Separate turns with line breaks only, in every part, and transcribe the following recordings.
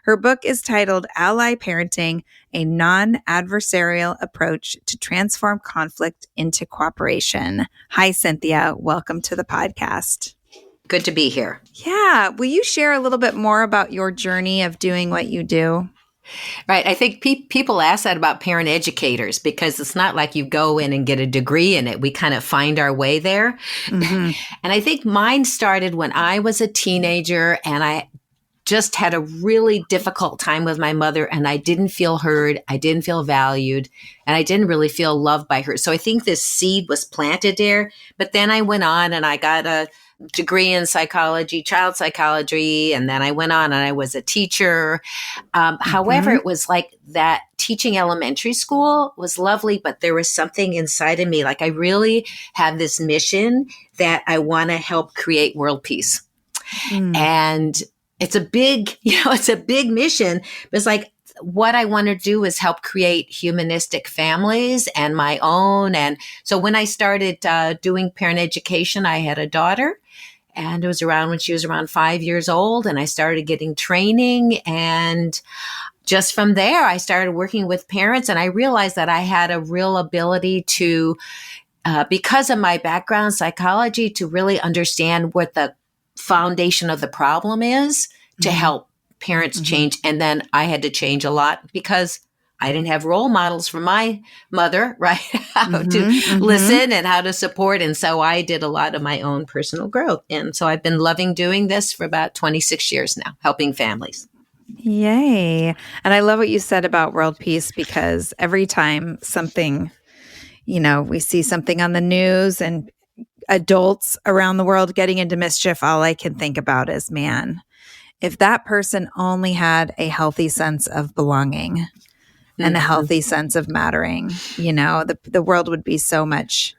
Her book is titled Ally Parenting, a non-adversarial approach to transform conflict into cooperation. Hi, Cynthia. Welcome to the podcast.
Good to be here.
Yeah. Will you share a little bit more about your journey of doing what you do?
Right. I think people ask that about parent educators because it's not like you go in and get a degree in it. We kind of find our way there. Mm-hmm. And I think mine started when I was a teenager and I just had a really difficult time with my mother and I didn't feel heard. I didn't feel valued and I didn't really feel loved by her. So I think this seed was planted there. But then I went on and I got a degree in psychology, child psychology. And then I went on and I was a teacher. However, it was like that teaching elementary school was lovely, but there was something inside of me. Like I really have this mission that I want to help create world peace. And it's a big, it's a big mission. But it's like what I want to do is help create humanistic families and my own. And so when I started doing parent education, I had a daughter. And it was around when she was around 5 years old. And I started getting training. And just from there, I started working with parents. And I realized that I had a real ability to, because of my background, psychology, to really understand what the foundation of the problem is to help parents change. And then I had to change a lot because I didn't have role models from my mother, right? How to listen and how to support. And so I did a lot of my own personal growth. And so I've been loving doing this for about 26 years now, helping families.
Yay. And I love what you said about world peace because every time something, we see something on the news and adults around the world getting into mischief, all I can think about is, man, if that person only had a healthy sense of belonging and a healthy sense of mattering, the world would be so much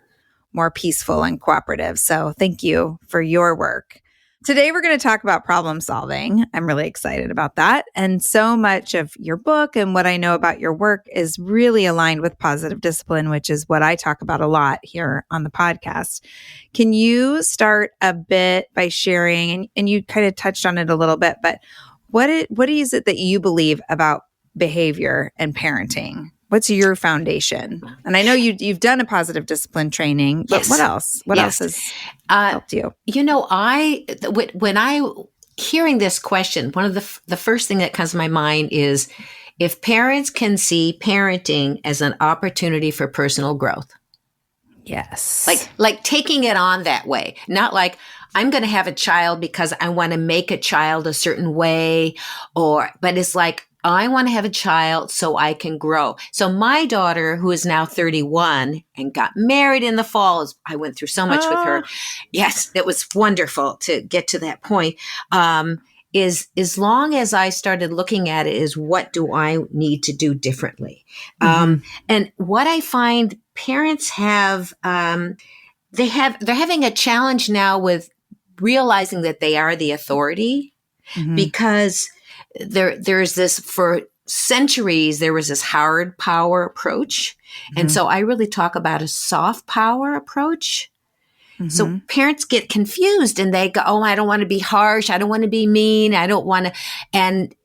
more peaceful and cooperative. So thank you for your work. Today, we're going to talk about problem solving. I'm really excited about that. And so much of your book and what I know about your work is really aligned with positive discipline, which is what I talk about a lot here on the podcast. Can you start a bit by sharing, and you kind of touched on it a little bit, but what is it that you believe about behavior and parenting? What's your foundation? And I know you've done a positive discipline training, but what else? What else has helped you?
When I hearing this question, one of the first thing that comes to my mind is if parents can see parenting as an opportunity for personal growth.
Yes.
Like taking it on that way, not like I'm going to have a child because I want to make a child a certain way, but it's like, I want to have a child so I can grow. So my daughter, who is now 31 and got married in the fall, I went through so much with her. Yes, it was wonderful to get to that point. Is as long as I started looking at it is what do I need to do differently? And what I find parents have, they're having a challenge now with realizing that they are the authority because there's this, for centuries, there was this hard power approach. And so I really talk about a soft power approach. So parents get confused and they go, oh, I don't want to be harsh. I don't want to be mean. I don't want to.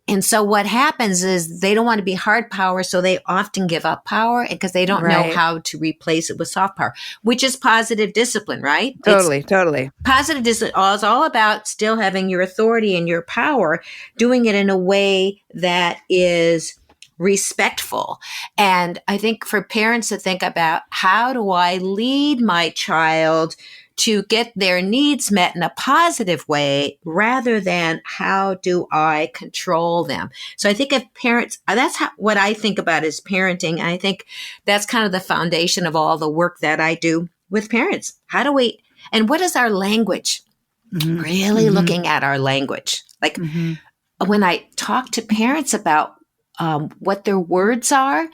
And so what happens is they don't want to be hard power. So they often give up power because they don't know how to replace it with soft power, which is positive discipline, right?
Totally.
Positive discipline is all about still having your authority and your power, doing it in a way that is respectful. And I think for parents to think about how do I lead my child to get their needs met in a positive way rather than how do I control them. So I think if parents, that's what I think about is parenting. And I think that's kind of the foundation of all the work that I do with parents. How do we, and what is our language? Really looking at our language. Like when I talk to parents about what their words are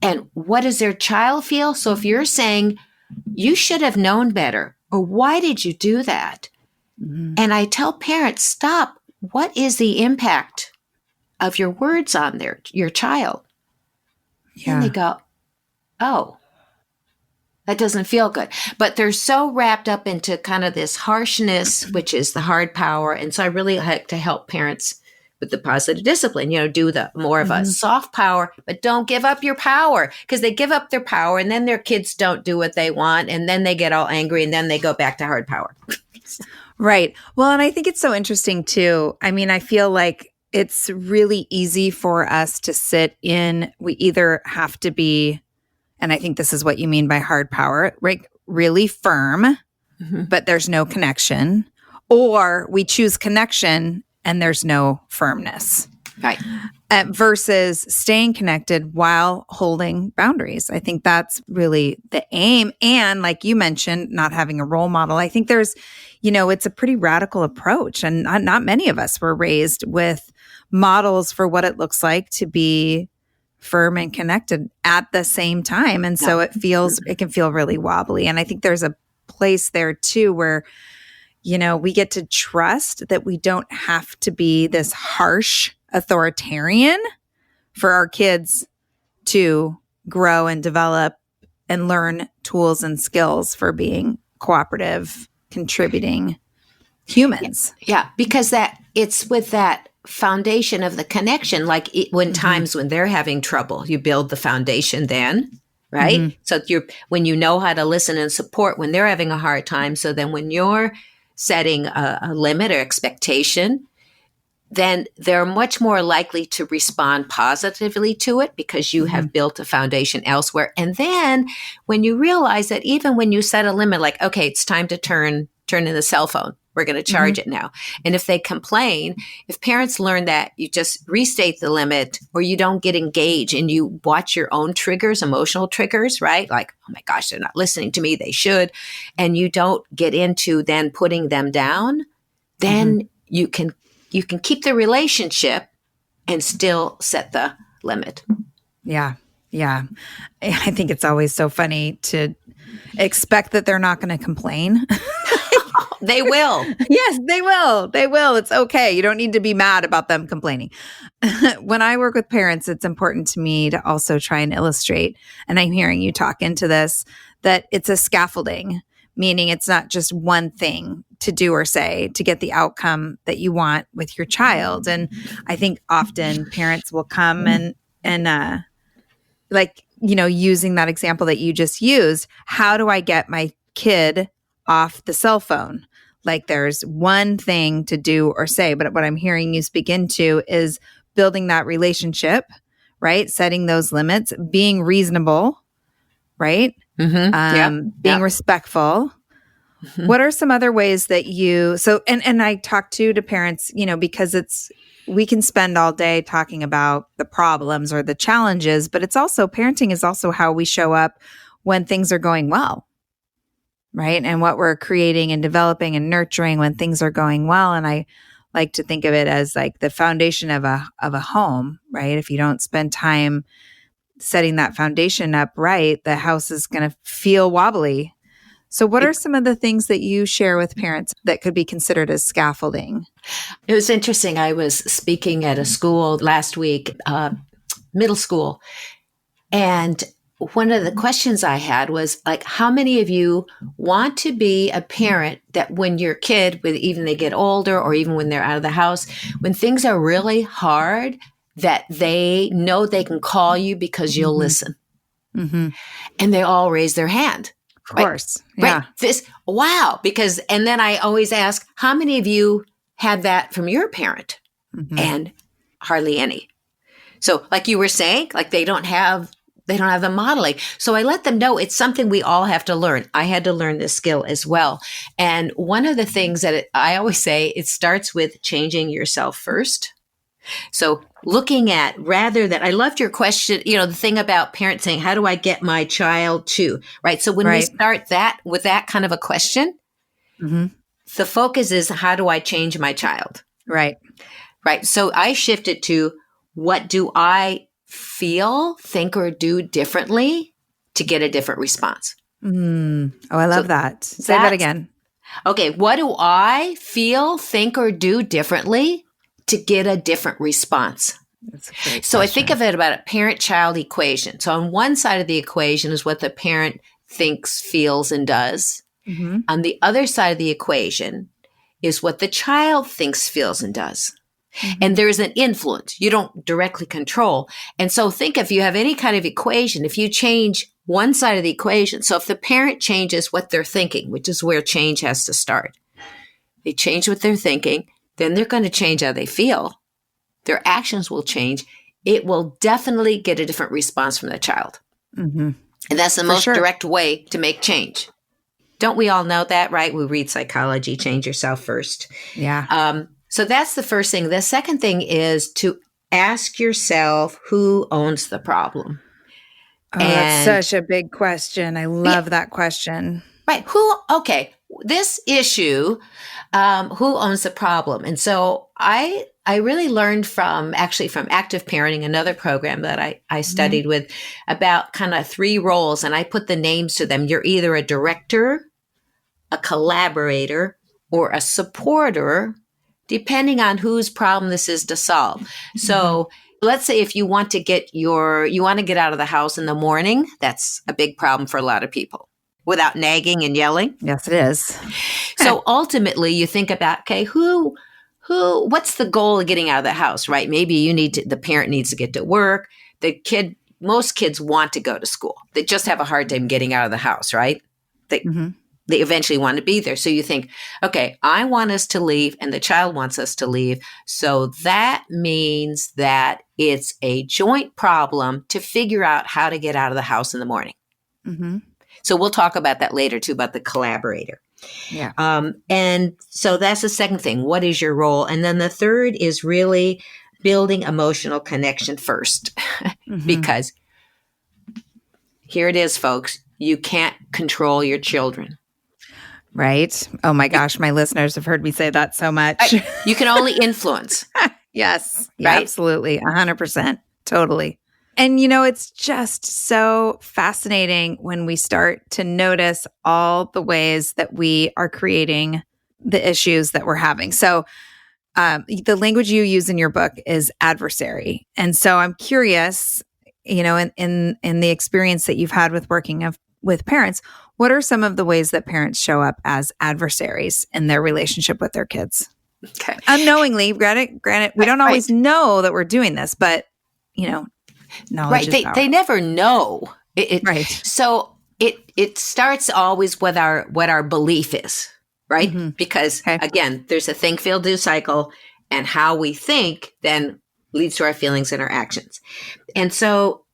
and what does their child feel. So if you're saying you should have known better, or why did you do that? And I tell parents, stop. What is the impact of your words on your child? And they go, oh, that doesn't feel good. But they're so wrapped up into kind of this harshness, which is the hard power. And so I really like to help parents with the positive discipline, do the more of a soft power, but don't give up your power, because they give up their power and then their kids don't do what they want. And then they get all angry and then they go back to hard power.
Right. Well, and I think it's so interesting too. I mean, I feel like it's really easy for us to sit in, we either have to be, and I think this is what you mean by hard power, right? Really firm, but there's no connection, or we choose connection and there's no firmness.
Right.
Versus staying connected while holding boundaries. I think that's really the aim. And like you mentioned, not having a role model. I think there's, it's a pretty radical approach. And not many of us were raised with models for what it looks like to be firm and connected at the same time. And so it can feel really wobbly. And I think there's a place there too where, we get to trust that we don't have to be this harsh authoritarian for our kids to grow and develop and learn tools and skills for being cooperative, contributing humans.
Yeah, because it's with that foundation of the connection, like when times when they're having trouble, you build the foundation then, right? So when you know how to listen and support when they're having a hard time, so then when you're setting a limit or expectation, then they're much more likely to respond positively to it because you have built a foundation elsewhere. And then when you realize that even when you set a limit, like, okay, it's time to turn in the cell phone, we're going to charge it now. And if they complain, if parents learn that, you just restate the limit, or you don't get engaged and you watch your own triggers, emotional triggers, right? Like, oh my gosh, they're not listening to me. They should. And you don't get into then putting them down, then you can keep the relationship and still set the limit.
Yeah. Yeah. I think it's always so funny to expect that they're not going to complain.
They will.
Yes, they will. They will. It's okay. You don't need to be mad about them complaining. When I work with parents, it's important to me to also try and illustrate, and I'm hearing you talk into this, that it's a scaffolding, meaning it's not just one thing to do or say to get the outcome that you want with your child. And I think often parents will come and like, using that example that you just used, how do I get my kid off the cell phone? Like there's one thing to do or say, but what I'm hearing you speak into is building that relationship, right? Setting those limits, being reasonable, right? Being respectful. What are some other ways that and I talk to parents, because we can spend all day talking about the problems or the challenges, but parenting is also how we show up when things are going well. Right. And what we're creating and developing and nurturing when things are going well. And I like to think of it as like the foundation of a home, right? If you don't spend time setting that foundation up right, the house is going to feel wobbly. So what are some of the things that you share with parents that could be considered as scaffolding?
It was interesting. I was speaking at a school last week, middle school, and one of the questions I had was like, how many of you want to be a parent that when your kid, even they get older or even when they're out of the house, when things are really hard, that they know they can call you because you'll listen? And they all raise their hand.
Of course. Yeah.
Right. Wow. And then I always ask, how many of you had that from your parent? And hardly any. So like you were saying, like they don't have the modeling. So I let them know it's something we all have to learn. I had to learn this skill as well. And one of the things that I always say, it starts with changing yourself first. So looking at I loved your question, the thing about parents saying, how do I get my child to, right? So when we start that with that kind of a question, the focus is, how do I change my child?
Right.
Right. So I shifted to, what do I feel, think, or do differently to get a different response?
Oh, I love that. Say that again.
Okay. What do I feel, think, or do differently to get a different response?
That's a great question.
So I think of it about a parent-child equation. So on one side of the equation is what the parent thinks, feels, and does. On the other side of the equation is what the child thinks, feels, and does. And there's an influence. You don't directly control. And so think if you have any kind of equation, if you change one side of the equation, so if the parent changes what they're thinking, which is where change has to start, they change what they're thinking, then they're going to change how they feel. Their actions will change. It will definitely get a different response from the child. And that's the most direct way to make change. Don't we all know that, right? We read psychology, change yourself first.
Yeah.
So that's the first thing. The second thing is to ask yourself who owns the problem.
Oh, that's such a big question. I love that question.
Right. This issue, who owns the problem? And so I really learned from active parenting, another program that I studied with, about kind of 3 roles, and I put the names to them. You're either a director, a collaborator, or a supporter, depending on whose problem this is to solve. So let's say if you want to get out of the house in the morning, that's a big problem for a lot of people, without nagging and yelling.
Yes, it is.
So ultimately you think about, okay, what's the goal of getting out of the house, right? Maybe the parent needs to get to work. Most kids want to go to school. They just have a hard time getting out of the house, right? They eventually want to be there. So you think, okay, I want us to leave and the child wants us to leave. So that means that it's a joint problem to figure out how to get out of the house in the morning. So we'll talk about that later too, about the collaborator.
Yeah.
And so that's the second thing. What is your role? And then the third is really building emotional connection first, because here it is, folks. You can't control your children.
Right. Oh my gosh. My listeners have heard me say that so much.
You can only influence.
Yes.
Right?
Yeah, absolutely. 100%. Totally. And, it's just so fascinating when we start to notice all the ways that we are creating the issues that we're having. So the language you use in your book is adversary. And so I'm curious, in the experience that you've had with working with parents, what are some of the ways that parents show up as adversaries in their relationship with their kids?
Okay.
Unknowingly, granted, we don't always know that we're doing this, but, knowledge is power.
They never know.
Right.
So it starts always with what our belief is, right? Because again, there's a think, feel, do cycle, and how we think then leads to our feelings and our actions. And so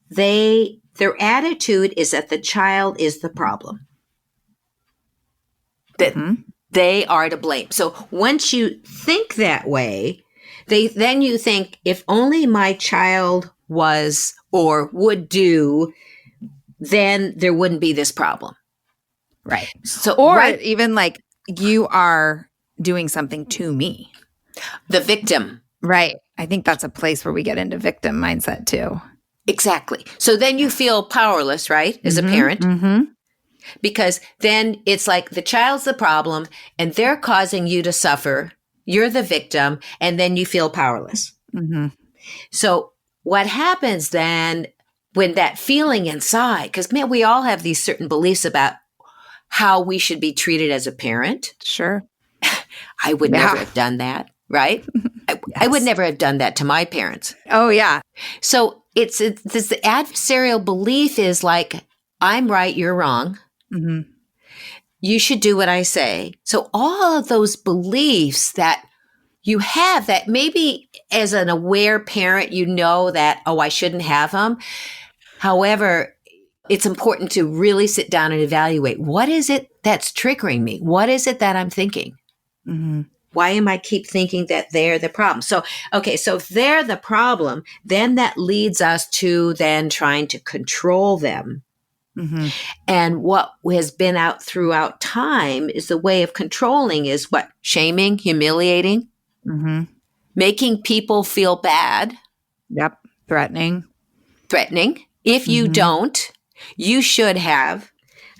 their attitude is that the child is the problem, that they are to blame. So once you think that way, then you think, if only my child was or would do, then there wouldn't be this problem.
Right.
So,
or even like, you are doing something to me.
The victim.
Right. I think that's a place where we get into victim mindset too.
Exactly. So then you feel powerless, right? As a parent. Because then it's like the child's the problem and they're causing you to suffer. You're the victim, and then you feel powerless. So what happens then when that feeling inside, because man, we all have these certain beliefs about how we should be treated as a parent.
Sure.
I would never have done that, right? I would never have done that to my parents.
Oh, yeah.
So it's the adversarial belief is like, I'm right, you're wrong. You should do what I say. So all of those beliefs that you have, that maybe as an aware parent, that, I shouldn't have them. However, it's important to really sit down and evaluate, what is it that's triggering me? What is it that I'm thinking? Why am I keep thinking that they're the problem? So if they're the problem, then that leads us to then trying to control them. And what has been out throughout time is the way of controlling is what? Shaming, humiliating, making people feel bad.
Yep. Threatening.
If you don't, you should have.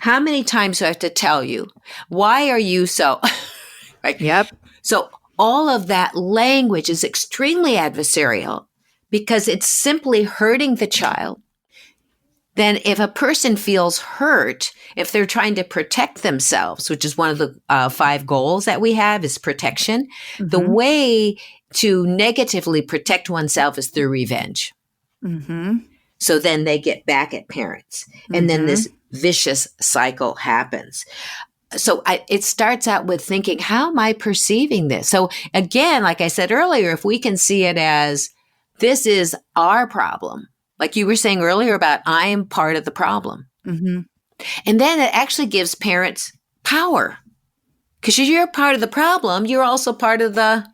How many times do I have to tell you? Why are you so? Right?
Yep.
So all of that language is extremely adversarial because it's simply hurting the child. then if a person feels hurt, if they're trying to protect themselves, which is one of the 5 goals that we have is protection, the way to negatively protect oneself is through revenge. So then they get back at parents. And then this vicious cycle happens. So it starts out with thinking, how am I perceiving this? So again, like I said earlier, if we can see it as this is our problem, like you were saying earlier about I am part of the problem. And then it actually gives parents power because you're part of the problem. You're also part of the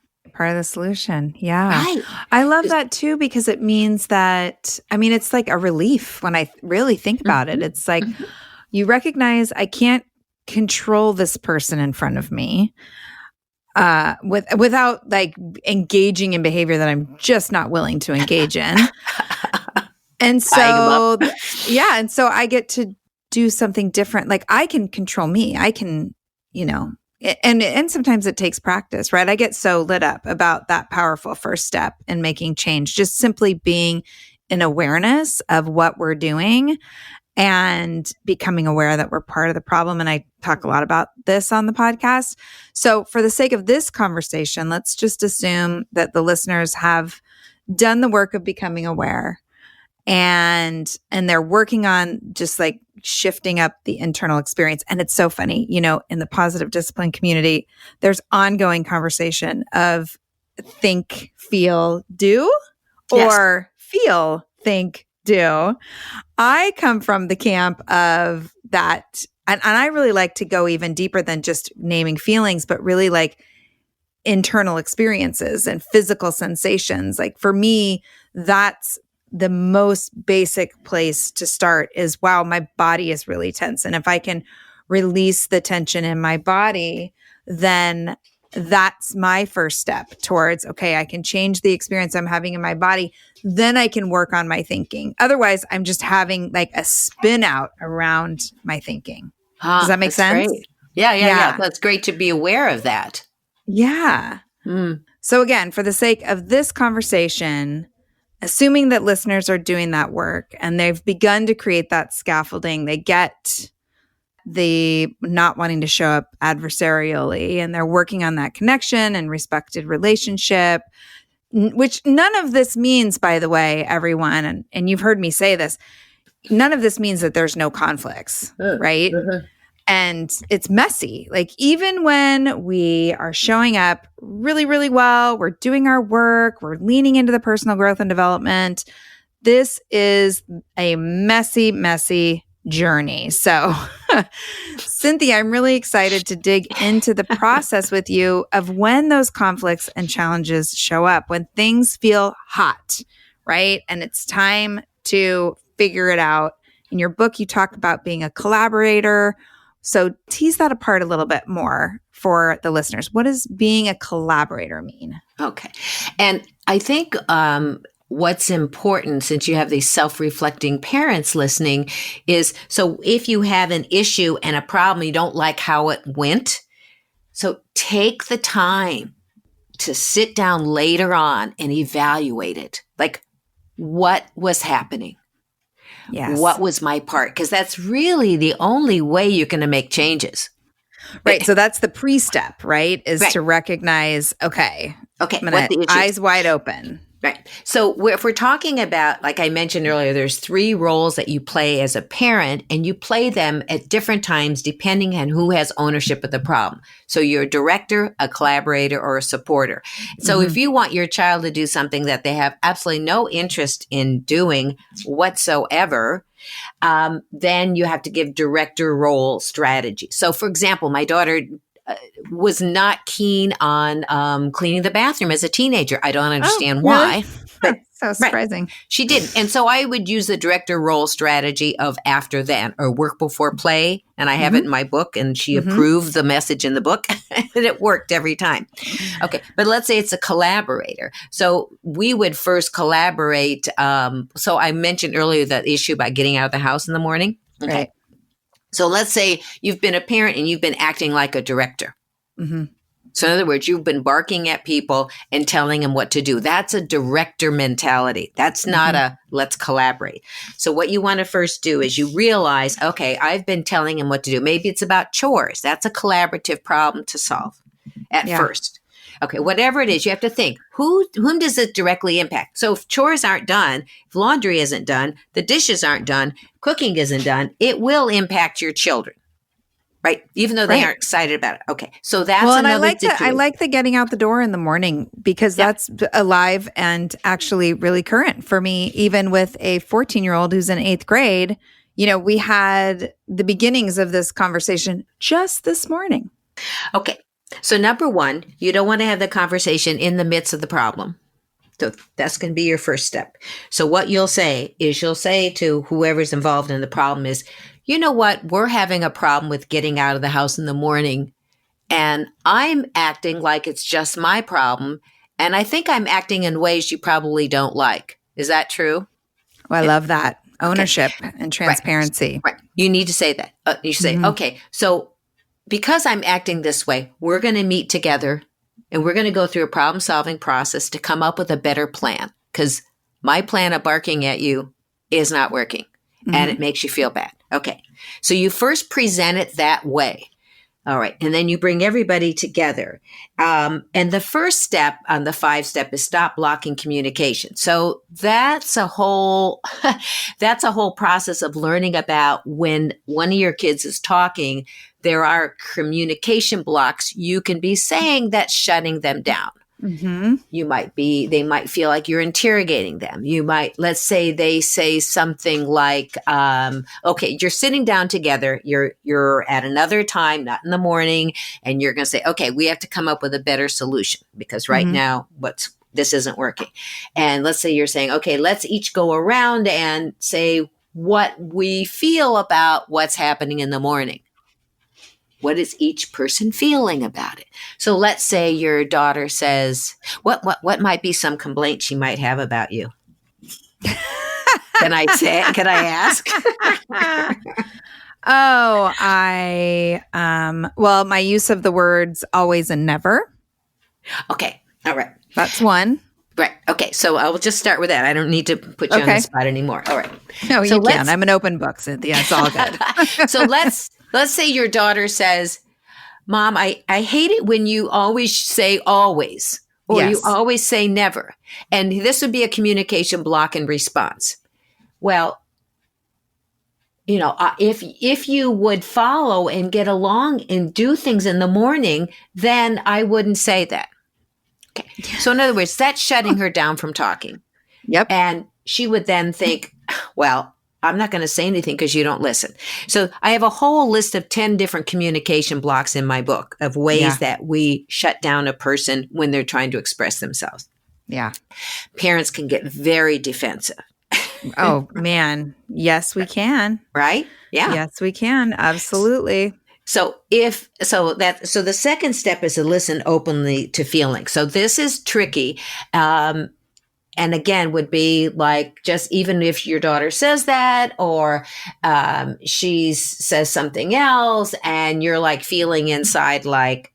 solution. Yeah.
Right.
I love that too, because it means that, I mean, it's like a relief when I really think about it. It's like you recognize I can't control this person in front of me without like engaging in behavior that I'm just not willing to engage in. And so, yeah. And so I get to do something different. Like I can control me. I can, and sometimes it takes practice, right? I get so lit up about that powerful first step in making change, just simply being in awareness of what we're doing and becoming aware that we're part of the problem. And I talk a lot about this on the podcast. So for the sake of this conversation, let's just assume that the listeners have done the work of becoming aware and they're working on just like shifting up the internal experience. And it's so funny, in the positive discipline community, there's ongoing conversation of think, feel, do, or feel, think, do. I come from the camp of that. And I really like to go even deeper than just naming feelings, but really like internal experiences and physical sensations. Like for me, that's the most basic place to start is, wow, my body is really tense. And if I can release the tension in my body, then that's my first step towards, okay, I can change the experience I'm having in my body. Then I can work on my thinking. Otherwise, I'm just having like a spin out around my thinking. Does that make sense?
Great. Yeah. That's great to be aware of that.
Yeah. So again, for the sake of this conversation, assuming that listeners are doing that work and they've begun to create that scaffolding, they get the not wanting to show up adversarially and they're working on that connection and respected relationship, which none of this means, by the way, everyone, and you've heard me say this, none of this means that there's no conflicts, right? And it's messy. Like even when we are showing up really, really well, we're doing our work, we're leaning into the personal growth and development. This is a messy, messy journey. So Cynthia, I'm really excited to dig into the process with you of when those conflicts and challenges show up, when things feel hot, right? And it's time to figure it out. In your book, you talk about being a collaborator. So tease that apart a little bit more for the listeners. What does being a collaborator mean?
Okay. And I think what's important, since you have these self-reflecting parents listening, is so if you have an issue and a problem, you don't like how it went, so take the time to sit down later on and evaluate it. Like, what was happening?
Yes.
What was my part? Because that's really the only way you're going to make changes.
Right. So that's the pre-step, right? Is to recognize, okay, I'm gonna eyes wide open.
Right. So if we're talking about, like I mentioned earlier, there's 3 roles that you play as a parent, and you play them at different times depending on who has ownership of the problem. So you're a director, a collaborator, or a supporter. So if you want your child to do something that they have absolutely no interest in doing whatsoever, then you have to give director role strategy. So for example, my daughter was not keen on cleaning the bathroom as a teenager. I don't understand why. But
so surprising.
Right, she didn't. And so I would use the director role strategy of after then, or work before play. And I have it in my book, and she approved the message in the book, and it worked every time. Okay. But let's say it's a collaborator. So we would first collaborate. So I mentioned earlier that issue about getting out of the house in the morning. Okay.
Right.
So let's say you've been a parent and you've been acting like a director. So in other words, you've been barking at people and telling them what to do. That's a director mentality. That's not a let's collaborate. So what you want to first do is you realize, okay, I've been telling him what to do. Maybe it's about chores. That's a collaborative problem to solve at first. Okay, whatever it is, you have to think, whom does it directly impact? So if chores aren't done, if laundry isn't done, the dishes aren't done, cooking isn't done, it will impact your children. Right. Even though they aren't excited about it. Okay. So that's
and
another
I like the getting out the door in the morning because that's alive and actually really current for me. Even with a 14-year-old who's in 8th grade, we had the beginnings of this conversation just this morning.
Okay. So number one, you don't want to have the conversation in the midst of the problem. So that's going to be your first step. So what you'll say to whoever's involved in the problem is, you know what? We're having a problem with getting out of the house in the morning, and I'm acting like it's just my problem. And I think I'm acting in ways you probably don't like. Is that true?
Well, I love that. Ownership and transparency.
Right. You need to say that. You say, okay, so because I'm acting this way, we're going to meet together and we're going to go through a problem solving process to come up with a better plan. Because my plan of barking at you is not working and it makes you feel bad. Okay. So you first present it that way. All right. And then you bring everybody together. And the first step on the 5-step is stop blocking communication. So that's a whole process of learning about when one of your kids is talking, there are communication blocks you can be saying that's shutting them down. They might feel like you're interrogating them. Let's say they say something like, okay, you're sitting down together. You're at another time, not in the morning. And you're going to say, okay, we have to come up with a better solution because right now this isn't working. And let's say you're saying, okay, let's each go around and say what we feel about what's happening in the morning. What is each person feeling about it? So let's say your daughter says, what might be some complaint she might have about you? Can I ask?
My use of the words always and never.
Okay. All right.
That's one.
Right. Okay. So I will just start with that. I don't need to put you on the spot anymore. All right.
No, you can. I'm an open book, Cynthia. It's all good.
So let's say your daughter says, Mom, I hate it when you always say always, or you always say never. And this would be a communication block in response. Well, if you would follow and get along and do things in the morning, then I wouldn't say that. Okay. So in other words, that's shutting her down from talking.
Yep.
And she would then think, well, I'm not going to say anything because you don't listen. So I have a whole list of 10 different communication blocks in my book of ways that we shut down a person when they're trying to express themselves.
Yeah. Parents
Parents can get very defensive.
Oh, man. Yes, we can.
Right? Yeah.
Yes, we can. Absolutely.
So the second step is to listen openly to feelings. So this is tricky. And again, would be like, just even if your daughter says that, or she says something else and you're like feeling inside like,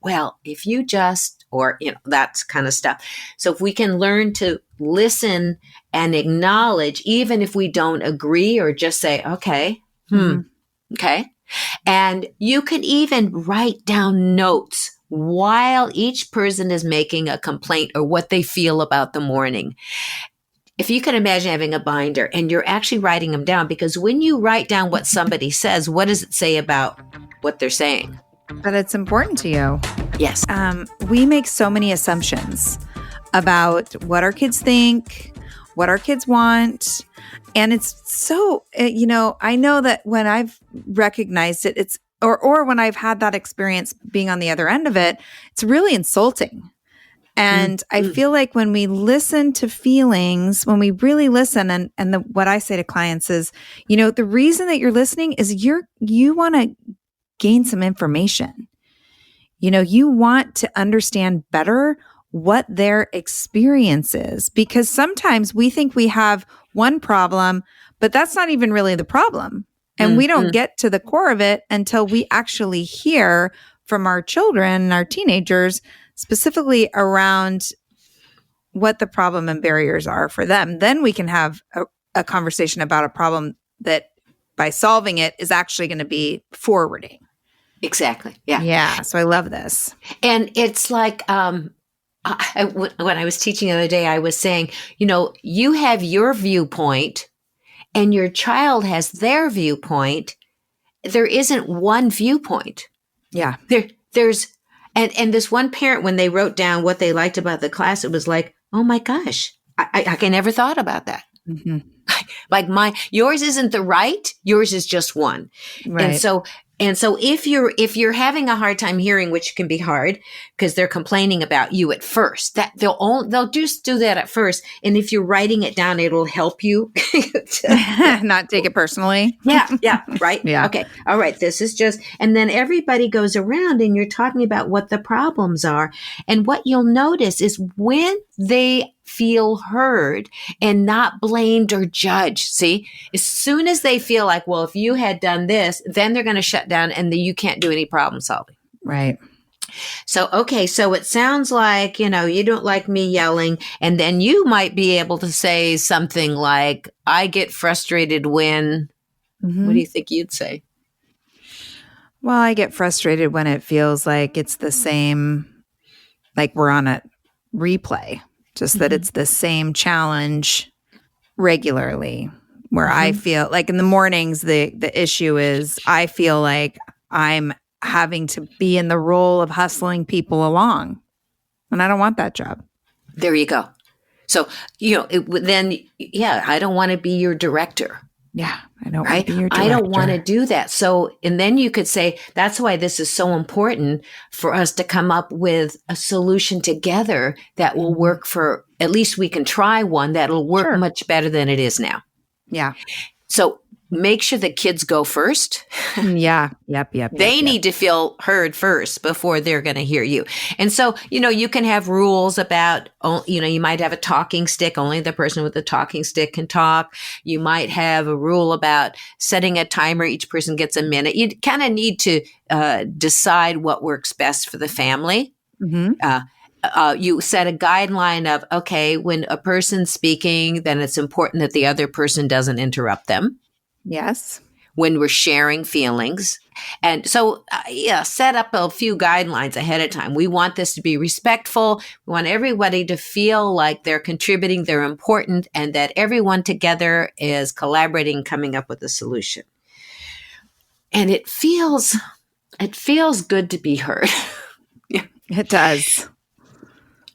well, if you just, or, that kind of stuff. So if we can learn to listen and acknowledge, even if we don't agree, or just say, okay, okay. And you can even write down notes while each person is making a complaint or what they feel about the morning. If you can imagine having a binder and you're actually writing them down, because when you write down what somebody says, what does it say about what they're saying?
That it's important to you.
Yes.
We make so many assumptions about what our kids think, what our kids want. And it's so, I know that when I've recognized it, or when I've had that experience being on the other end of it, it's really insulting. And I feel like when we listen to feelings, when we really listen, and what I say to clients is, the reason that you're listening is you want to gain some information. You want to understand better what their experience is, because sometimes we think we have one problem, but that's not even really the problem. And we don't get to the core of it until we actually hear from our children, our teenagers, specifically around what the problem and barriers are for them. Then we can have a conversation about a problem that by solving it is actually going to be forwarding.
Exactly. Yeah.
Yeah. So I love this.
And it's like, when I was teaching the other day, I was saying, you have your viewpoint and your child has their viewpoint. There isn't one viewpoint.
Yeah.
There's this one parent, when they wrote down what they liked about the class, it was like, oh my gosh, I never thought about that.
Mm-hmm.
Like yours isn't the right, yours is just one.
Right.
And so if you're having a hard time hearing, which can be hard because they're complaining about you at first, that they'll just do that at first. And if you're writing it down, it'll help you
not take it personally.
Yeah. Right.
Yeah.
Okay. All right. This is just, and then everybody goes around and you're talking about what the problems are. And what you'll notice is when they feel heard and not blamed or judged. See, as soon as they feel like, well, if you had done this, then they're going to shut down and you can't do any problem solving.
Right.
So, okay. So it sounds like, you don't like me yelling. And then you might be able to say something like, I get frustrated when, what do you think you'd say?
Well, I get frustrated when it feels like it's the same, like we're on a replay. Just that it's the same challenge regularly, where I feel like in the mornings, the issue is I feel like I'm having to be in the role of hustling people along. And I don't want that job.
There you go. So, I don't want to be your director.
Yeah, I don't want to be your director.
I don't want to do that. So, and then you could say, that's why this is so important for us to come up with a solution together that will work for, at least we can try one that'll work much better than it is now.
Yeah.
So make sure the kids go first.
Yeah. Yep.
They need to feel heard first before they're going to hear you. And so, you can have rules about, you might have a talking stick. Only the person with the talking stick can talk. You might have a rule about setting a timer. Each person gets a minute. You kind of need to decide what works best for the family. Mm-hmm. You set a guideline of, okay, when a person's speaking, then it's important that the other person doesn't interrupt them.
Yes.
When we're sharing feelings. And so, set up a few guidelines ahead of time. We want this to be respectful. We want everybody to feel like they're contributing, they're important, and that everyone together is collaborating, coming up with a solution. And it feels good to be heard.
Yeah, it does.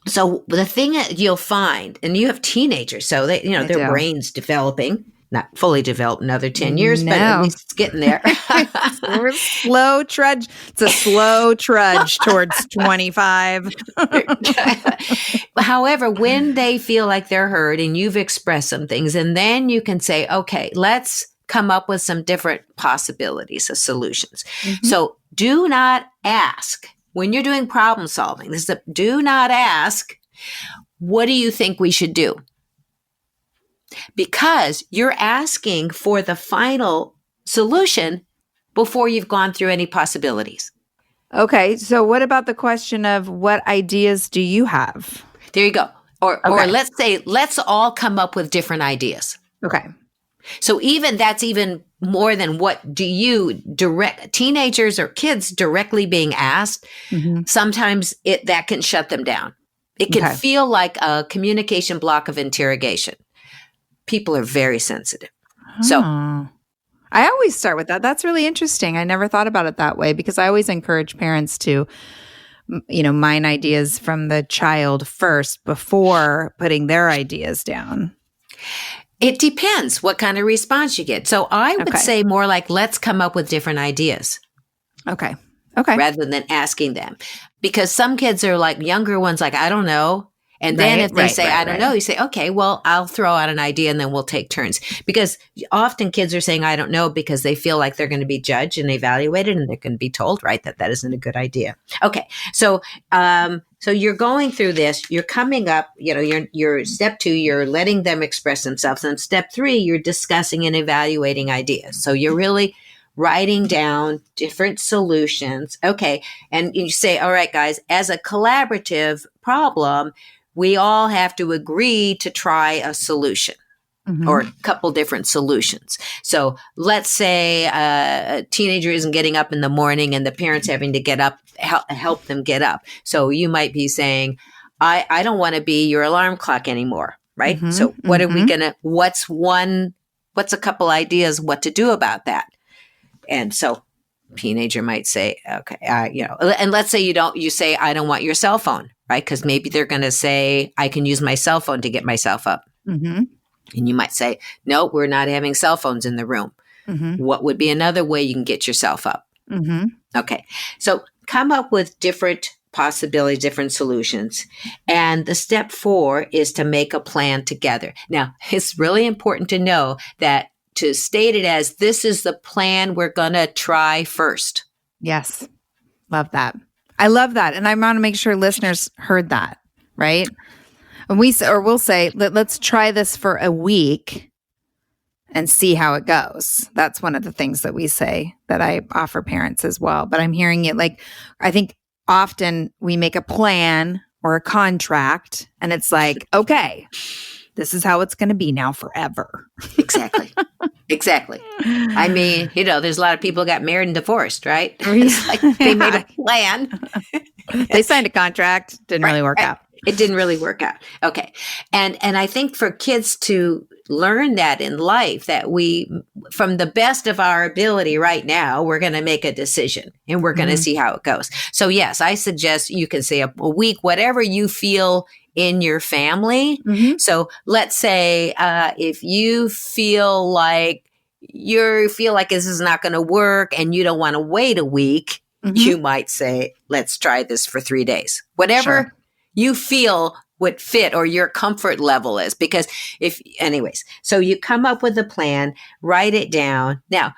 So the thing that you'll find, and you have teenagers, so they, their brain's developing. Not fully developed, another 10 years, but at least it's getting there.
It's a slow trudge towards 25.
However, when they feel like they're heard and you've expressed some things, and then you can say, okay, let's come up with some different possibilities of solutions. Mm-hmm. So do not ask when you're doing problem solving. Do not ask, what do you think we should do? Because you're asking for the final solution before you've gone through any possibilities.
Okay. So what about the question of what ideas do you have?
There you go. Or let's say, let's all come up with different ideas.
Okay.
So that's even more than what do you teenagers or kids directly being asked. Mm-hmm. Sometimes that can shut them down. It can feel like a communication block of interrogation. People are very sensitive. So
I always start with that. That's really interesting. I never thought about it that way because I always encourage parents to, mine ideas from the child first before putting their ideas down.
It depends what kind of response you get. So I would say more like, let's come up with different ideas.
Okay.
Rather than asking them. Because some kids are like younger ones, like, I don't know. And then if they say, I don't know, you say, okay, well, I'll throw out an idea and then we'll take turns. Because often kids are saying, I don't know, because they feel like they're going to be judged and evaluated and they're going to be told, right, that isn't a good idea. Okay. So you're going through this, you're coming up, you're step 2, you're letting them express themselves. And step 3, you're discussing and evaluating ideas. So you're really writing down different solutions. Okay. And you say, all right, guys, as a collaborative problem, we all have to agree to try a solution. Or a couple different solutions. So let's say a teenager isn't getting up in the morning and the parents having to get up, help them get up. So you might be saying, I don't want to be your alarm clock anymore, right? So what are we going to, what's a couple ideas what to do about that? And so teenager might say, okay, and let's say you say, I don't want your cell phone, right? Because maybe they're going to say, I can use my cell phone to get myself up. And you might say, no, we're not having cell phones in the room. What would be another way you can get yourself up? Okay. So come up with different possibilities, different solutions. And the step 4 is to make a plan together. Now, it's really important to know that to state it as this is the plan we're going to try first.
Yes. Love that. I love that. And I want to make sure listeners heard that, right? And we'll say, let's try this for a week and see how it goes. That's one of the things that we say that I offer parents as well. But I'm hearing it like, I think often we make a plan or a contract and it's like, okay, this is how it's going to be now forever.
Exactly. I mean, there's a lot of people got married and divorced, right? It's like they made a plan.
They signed a contract. Didn't really work out.
It didn't really work out. Okay. And I think for kids to learn that in life, that we, from the best of our ability right now, we're going to make a decision and we're going to see how it goes. So yes, I suggest you can say a week, whatever you feel in your family. So let's say, if you feel like this is not going to work and you don't want to wait a week, you might say, let's try this for 3 days, whatever you feel would fit or your comfort level is. Because so you come up with a plan, write it down. Now,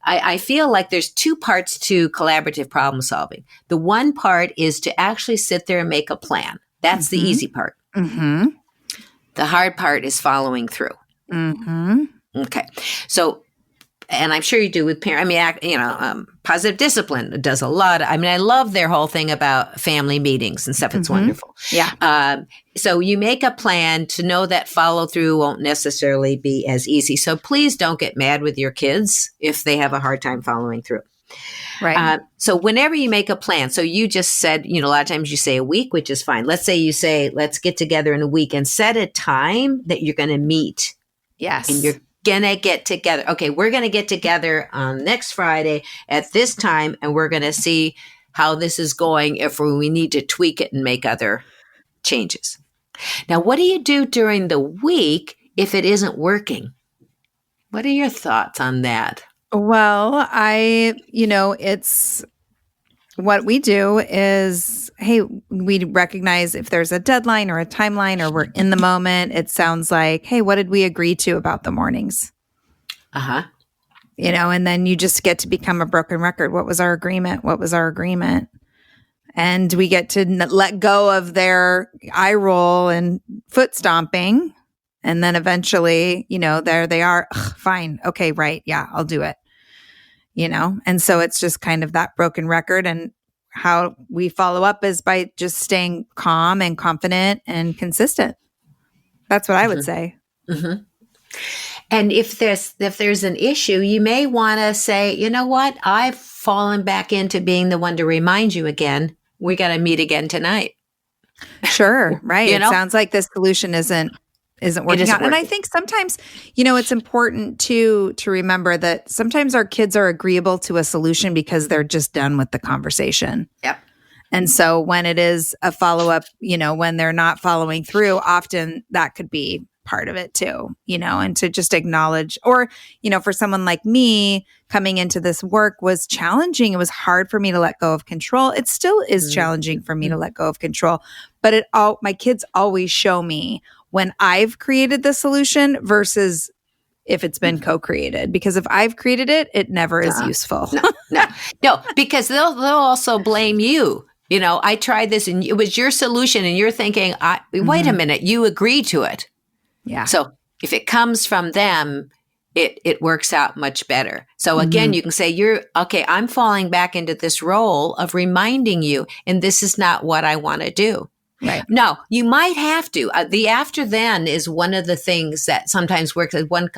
I feel like there's 2 parts to collaborative problem solving. The one part is to actually sit there and make a plan. That's the easy part. The hard part is following through. Okay. So, and I'm sure you do with parents. I mean, Positive Discipline does a lot. I love their whole thing about family meetings and stuff. It's wonderful.
Yeah.
So you make a plan to know that follow through won't necessarily be as easy. So please don't get mad with your kids if they have a hard time following through.
Right.
So whenever you make a plan, so you just said, a lot of times you say a week, which is fine. Let's say you say, let's get together in a week and set a time that you're going to meet.
Yes.
And you're going to get together. Okay, we're going to get together on next Friday at this time, and we're going to see how this is going, if we need to tweak it and make other changes. Now, what do you do during the week if it isn't working? What are your thoughts on that?
Well, it's what we do is, hey, we recognize if there's a deadline or a timeline or we're in the moment. It sounds like, hey, what did we agree to about the mornings? And then you just get to become a broken record. What was our agreement? And we get to let go of their eye roll and foot stomping. And then eventually, there they are. Fine. Okay. Right. Yeah, I'll do it. And so it's just kind of that broken record. And how we follow up is by just staying calm and confident and consistent. That's what I would say.
And if there's an issue, you may want to say, you know what? I've fallen back into being the one to remind you again. We got to meet again tonight.
Sure. Right. It sounds like this solution isn't working out. And I think sometimes, it's important to remember that sometimes our kids are agreeable to a solution because they're just done with the conversation.
Yep.
And so when it is a follow-up, when they're not following through, often that could be part of it too, and to just acknowledge, or, for someone like me, coming into this work was challenging. It was hard for me to let go of control. It still is challenging for me to let go of control, but my kids always show me when I've created the solution versus if it's been co-created. Because if I've created it, it never is useful.
No, because they'll also blame you. I tried this and it was your solution and you're thinking, wait a minute, you agreed to it.
Yeah.
So if it comes from them, it works out much better. So again, you can say, I'm falling back into this role of reminding you, and this is not what I want to do.
Right.
No, you might have to. The after then is one of the things that sometimes works. One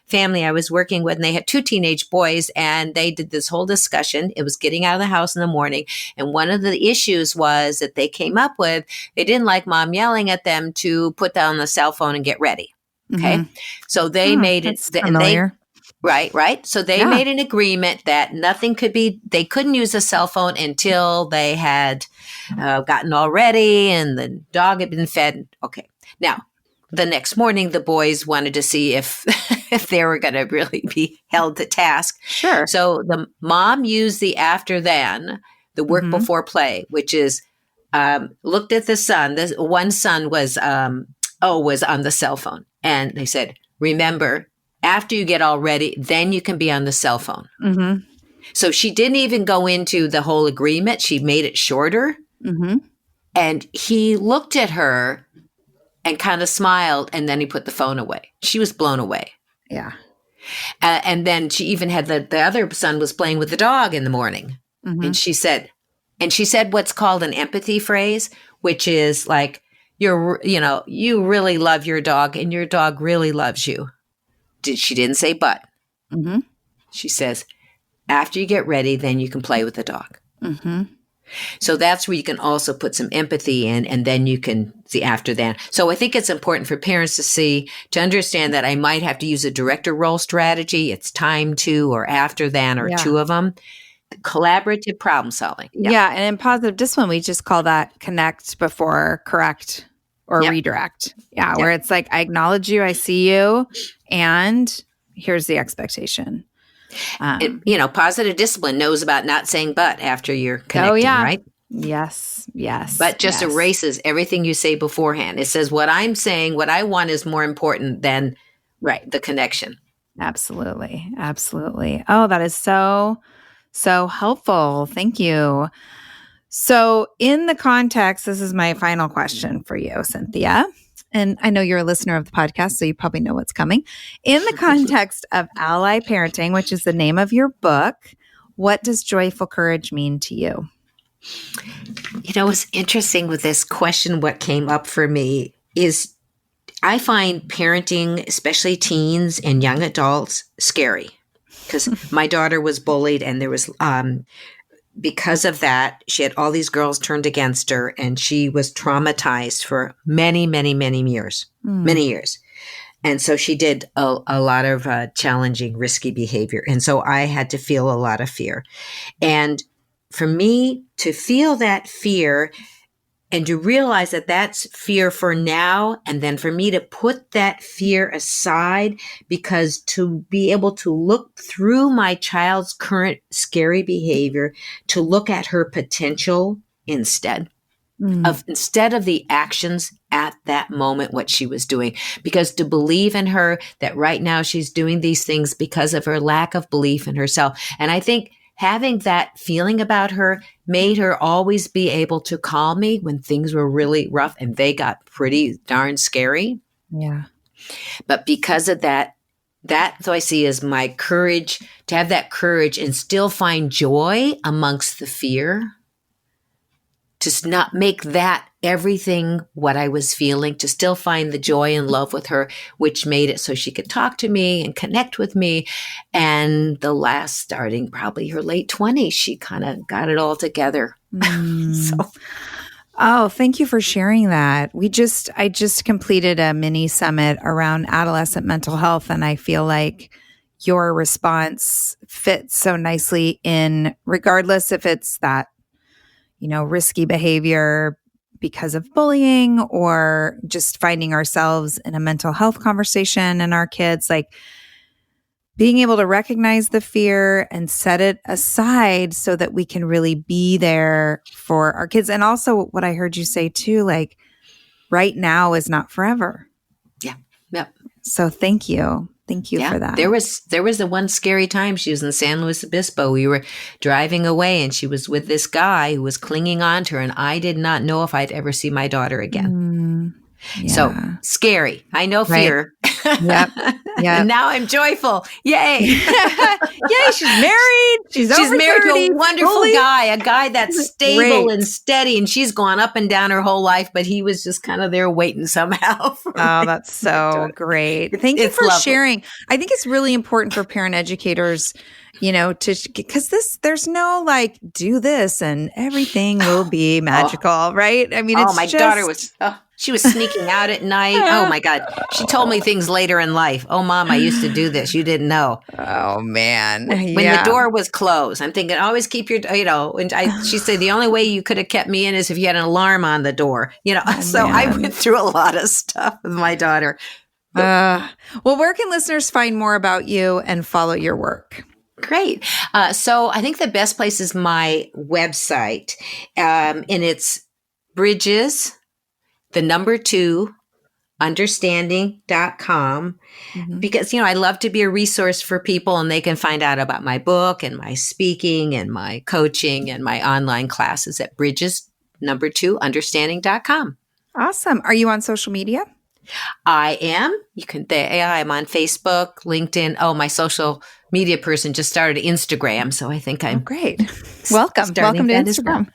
family I was working with, and they had 2 teenage boys, and they did this whole discussion. It was getting out of the house in the morning. And one of the issues was that they came up with, they didn't like mom yelling at them to put down the cell phone and get ready. Okay. So they made it.
Familiar.
Right. So they made an agreement that they couldn't use a cell phone until they had gotten all ready and the dog had been fed. Okay. Now, the next morning, the boys wanted to see if they were going to really be held to task.
Sure.
So the mom used the after then, the work before play, which is looked at the son. This one son was on the cell phone. And they said, remember, after you get all ready, then you can be on the cell phone. So she didn't even go into the whole agreement. She made it shorter. And he looked at her and kind of smiled, and then he put the phone away. She was blown away.
Yeah.
And then she even had the other son was playing with the dog in the morning. And she said what's called an empathy phrase, which is like, you really love your dog and your dog really loves you. She didn't say but. She says, after you get ready, then you can play with the dog. So that's where you can also put some empathy in, and then you can see after that. So I think it's important for parents to understand that I might have to use a director role strategy. It's time to, or after then, or 2 of them. Collaborative problem solving.
Yeah. And in positive discipline, we just call that connect before correct or redirect. Yeah. Where it's like, I acknowledge you, I see you, and here's the expectation.
Positive discipline knows about not saying but after you're connecting, right?
Yes.
But just erases everything you say beforehand. It says what I'm saying, what I want is more important than the connection.
Absolutely. Oh, that is so helpful. Thank you. So in the context, this is my final question for you, Cynthia. And I know you're a listener of the podcast, so you probably know what's coming. In the context of ally parenting, which is the name of your book, what does joyful courage mean to you?
What's interesting with this question, what came up for me is I find parenting, especially teens and young adults, scary. Because my daughter was bullied, and there was because of that, she had all these girls turned against her, and she was traumatized for many, many, many years, many years. And so she did a lot of challenging, risky behavior. And so I had to feel a lot of fear. And for me to feel that fear and to realize that that's fear for now, and then for me to put that fear aside, because to be able to look through my child's current scary behavior, to look at her potential instead of the actions at that moment, what she was doing, because to believe in her that right now she's doing these things because of her lack of belief in herself. And I think having that feeling about her made her always be able to call me when things were really rough, and they got pretty darn scary.
Yeah.
But because of that I see as my courage, to have that courage and still find joy amongst the fear, to not make that everything what I was feeling, to still find the joy and love with her, which made it so she could talk to me and connect with me. And starting probably her late 20s, she kind of got it all together.
Oh, thank you for sharing that. I just completed a mini summit around adolescent mental health, and I feel like your response fits so nicely in, regardless if it's that, risky behavior because of bullying or just finding ourselves in a mental health conversation and our kids, like being able to recognize the fear and set it aside so that we can really be there for our kids. And also what I heard you say too, like right now is not forever.
Yeah. Yep.
So thank you. Thank you for that.
There was the one scary time she was in San Luis Obispo. We were driving away, and she was with this guy who was clinging on to her, and I did not know if I'd ever see my daughter again. So scary. I know fear.
Yep.
And now I'm joyful. Yay.
Yay, she's married. She's over
married
30,
to a wonderful guy, a guy that's stable
Great.
and steady, and she's gone up and down her whole life, but he was just kind of there waiting somehow.
Oh, that's so great. Thank you for sharing. I think it's really important for parent educators, because there's no like, do this and everything will be magical, right? I mean, it's
my daughter was, she was sneaking out at night. Oh my God. She told me things later in life. Oh, Mom, I used to do this. You didn't know.
Oh, man.
When the door was closed, I'm thinking, always keep your, and she said, the only way you could have kept me in is if you had an alarm on the door, so man. I went through a lot of stuff with my daughter.
Well, where can listeners find more about you and follow your work?
Great. So I think the best place is my website, and it's Bridges, 2, understanding.com, because, I love to be a resource for people, and they can find out about my book and my speaking and my coaching and my online classes at Bridges, 2, understanding.com.
Awesome. Are you on social media?
I am. I'm on Facebook, LinkedIn. Oh, my social media person just started Instagram, so I think I'm
great. Welcome to Instagram.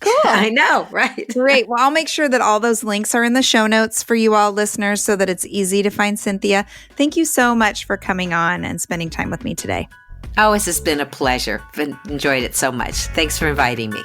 Cool.
I know, right?
Great. Well, I'll make sure that all those links are in the show notes for you all listeners so that it's easy to find Cynthia. Thank you so much for coming on and spending time with me today.
Oh, this has been a pleasure. I've enjoyed it so much. Thanks for inviting me.